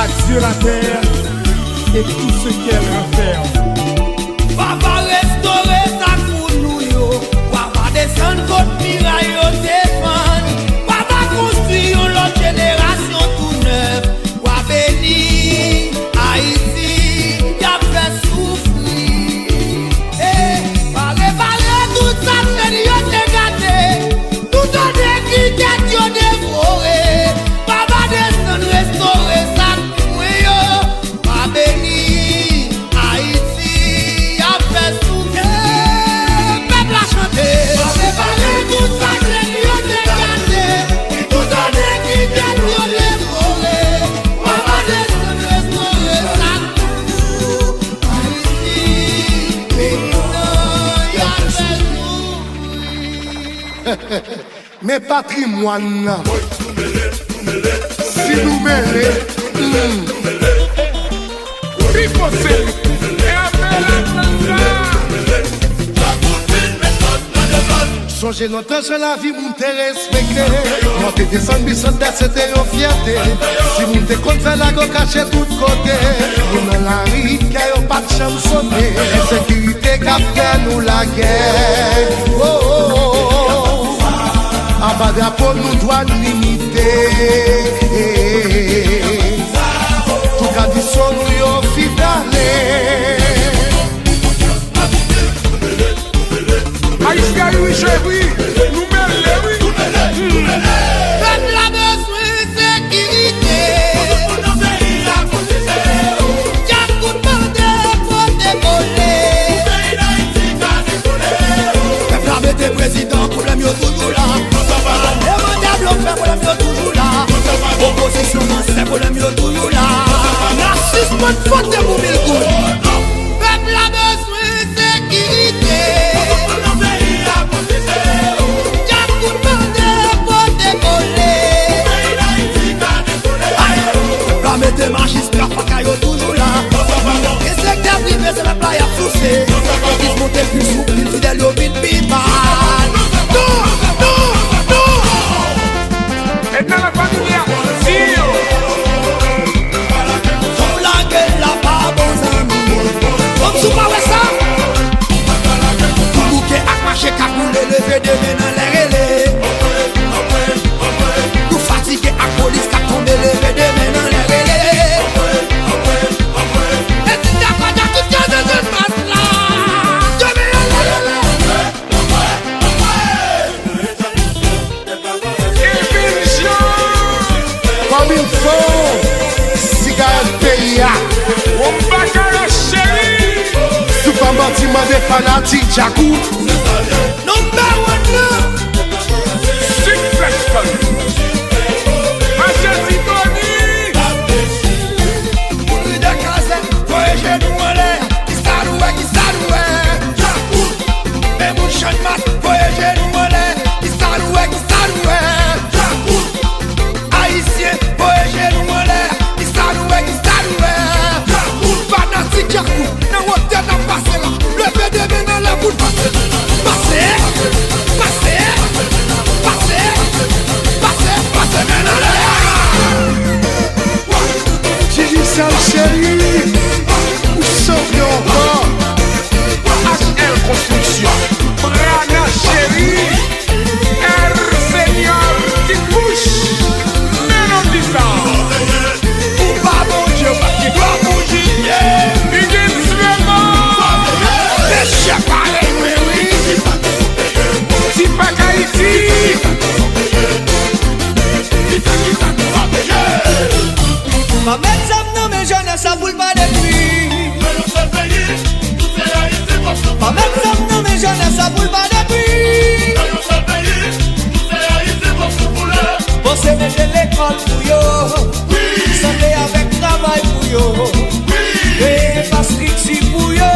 à Dieu la terre et tout ce qu'elle renferme. Papa restaurer ça pour nous yo. Papa descendre contre miraille au défendre. Papa construire l'autre génération tout neuf. Papa béni Haïti, y'a fait souffrir. Eh, pas réparer tout ça, c'est Dieu t'es gâté. Tout donner qui t'est Dieu dévoré. Papa descendre restaurer ça pour nous yo. Papa béni Haïti, y'a fait souffrir. Peuple a chanté. Pas réparer tout ça, c'est Dieu t'es gâté. Tout donner qui t'est Dieu dévoré. Papa descendre restaurer ça pour nous. Haïti, béni, y'a fait souffrir. Mes patrimoines, si nous mêlons, songez longtemps sur la vie, mon te respecté. Moi, te descends, bisson, c'était une fierté. Si mon te compte la go caché tout côté. Nous dans la rue, qui a pas de chambre sauter. Sécurité qui a fait nous la guerre. Oh, oh, oh. À bas drapeau, nous doit limiter. Tout cas disons, nous y fidèles. Aïsca, oui, chérie, nous mêlons, oui. Peuple a besoin de sécurité. Y'a beaucoup de monde pour décoller. Peuple a besoin de président, problème y'a toujours là. Demandable au fait, problème y'a toujours là. Opposition, c'est problème y'a toujours là. Narcisse, bonne faute de vous mille coups. Peuple a besoin de sécurité. Mettez magistrat, pas qu'il y toujours là. Et c'est que t'as privé, c'est la playa poussée. Ils se montent plus souple, ils fidèles au vide, pimal. Non, non, non. Et dans la famille, si Comme la gueule, la pas bons amis. Comme sous pas ouais ça. Tout bouquet accroché, cagoulé, levé de main dans les relais. Tout fatigué, à police, qu'a tombé, levé de main dans les relais. Comme il faut, cigarette pays. on va carrer chérie. Super bâtiment des fanatiques, Jacou. Number one. Six flexible. Majesty Tony. Pour de casa, voyager nous en l'air. Qui s'allouait. Mais mon chant de masse, voyager nous en l'air. Qui s'allouait. Haïtien, voyager nous en l'air. Qui s'allouait. Fanatique, Jacou. Dans votre tête, on passe là. Levez de main dans la boule. Passez, main dans l'air. J'ai dit ça, chérie. Où sont-nous encore? HL Construction. Brana chérie. R Seigneur qui couche. Mais non distance. Ou pas bon Dieu, qui doit bouger. Begin vraiment. Péché pareil, oui. Si pas qu'Haïti. Ma mettre ça dans mes jeunes, ça boule pas depuis. Ma mettre ça dans mes jeunes, ça boule pas depuis. Pensez mettre l'école pour yo. Santé avec travail pour yo. Et pas strict pour yo.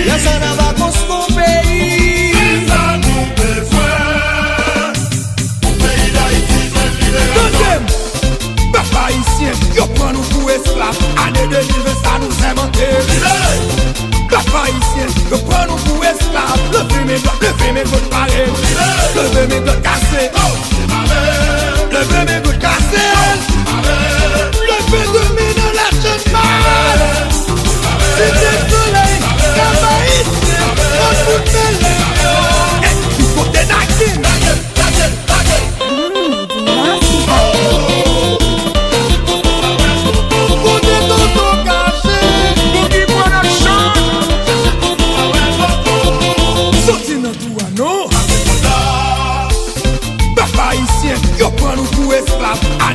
Y'a ça n'a pas construit pays. Deuxième, papa haïtien, yo prend nous pour esclaves. Année 2020, ça nous inventé. Papa haïtien, yo prend nous pour esclaves. Levez mes gouttes parées. Levez mes gouttes cassées. Levez mes gouttes cassées.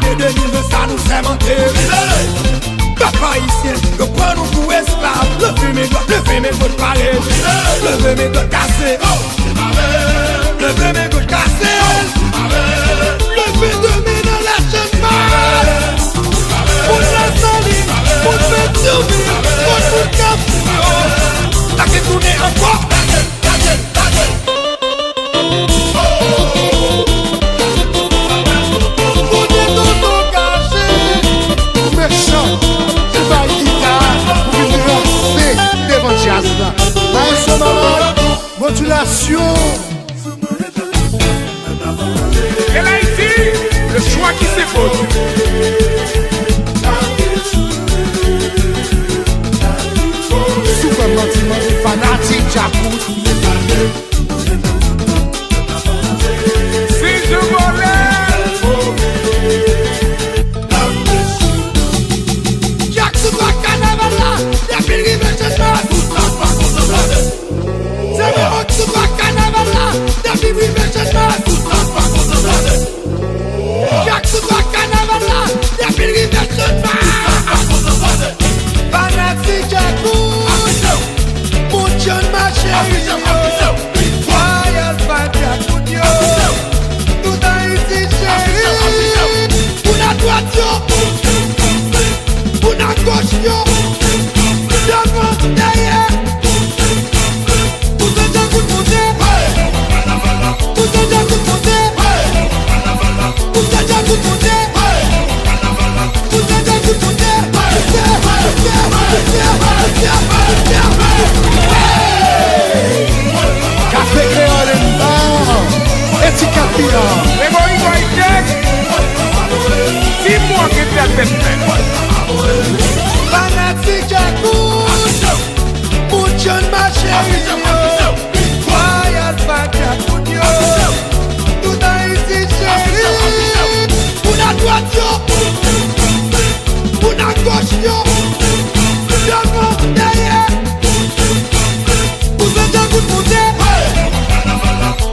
L'année 2020 ça nous fait mentir. Papa ici, nous prenons pour esclaves. Levez mes gauches parées. Levez mes gauches cassées. Levez mes gauches cassées. Levez deux mains dans la chaîne. Pour la saline, pour faire survivre, pour tout casser. La qui tourne encore. Modulation. Et là ici, le choix qui s'impose. Super fanatique Jacques. Si je volais. Jacques Super Carnaval là, la ville rive chez moi. C'est le Super Carnaval là, la ville rive chez moi. Jacques Super Carnaval là, la ville rive chez moi. Fanatique Jacques, mon John ma chérie. Royal Fanatique Jacques, tout a ici chérie. Pour la droite yo, pour la gauche yo, devant derrière. Pour te dire coup de monter, pour te dire coup de monter, pour te dire coup de monter, pour te dire coup de monter. Café créole en bas. Etikapia. Les boys, dis-moi que tu as fait faire. Fanatique Jacques, mon John ma chérie. Royal Fanatique Jacques, tout a ici chérie. Pour la droite yo, pour la gauche yo, devant derrière. Pour te dire coup de monter,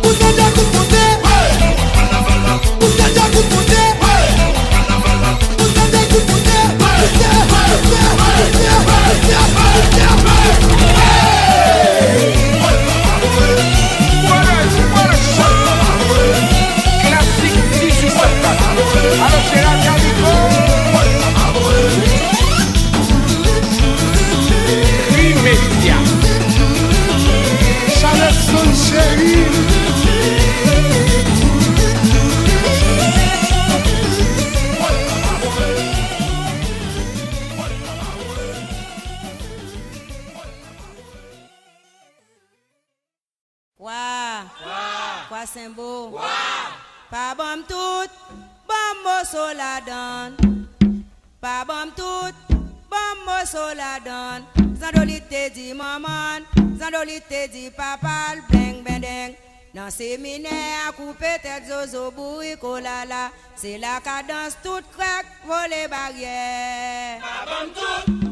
pour te dire coup de monter, pour te dire coup de monter, pour te dire coup de monter. Classique 1854. Alors Gérard Calico. Immédiat. Charleston chérie. Quoi c'est beau? Pas bon tout, bon so la donne. Pas bon tout, bon so la donne. Zandolite dit maman, zandolite dit papa, bling bendeng. Dans séminaire, à couper tête zozo boui kolala. C'est la cadence toute craque, voler barrière. Pas bon tout.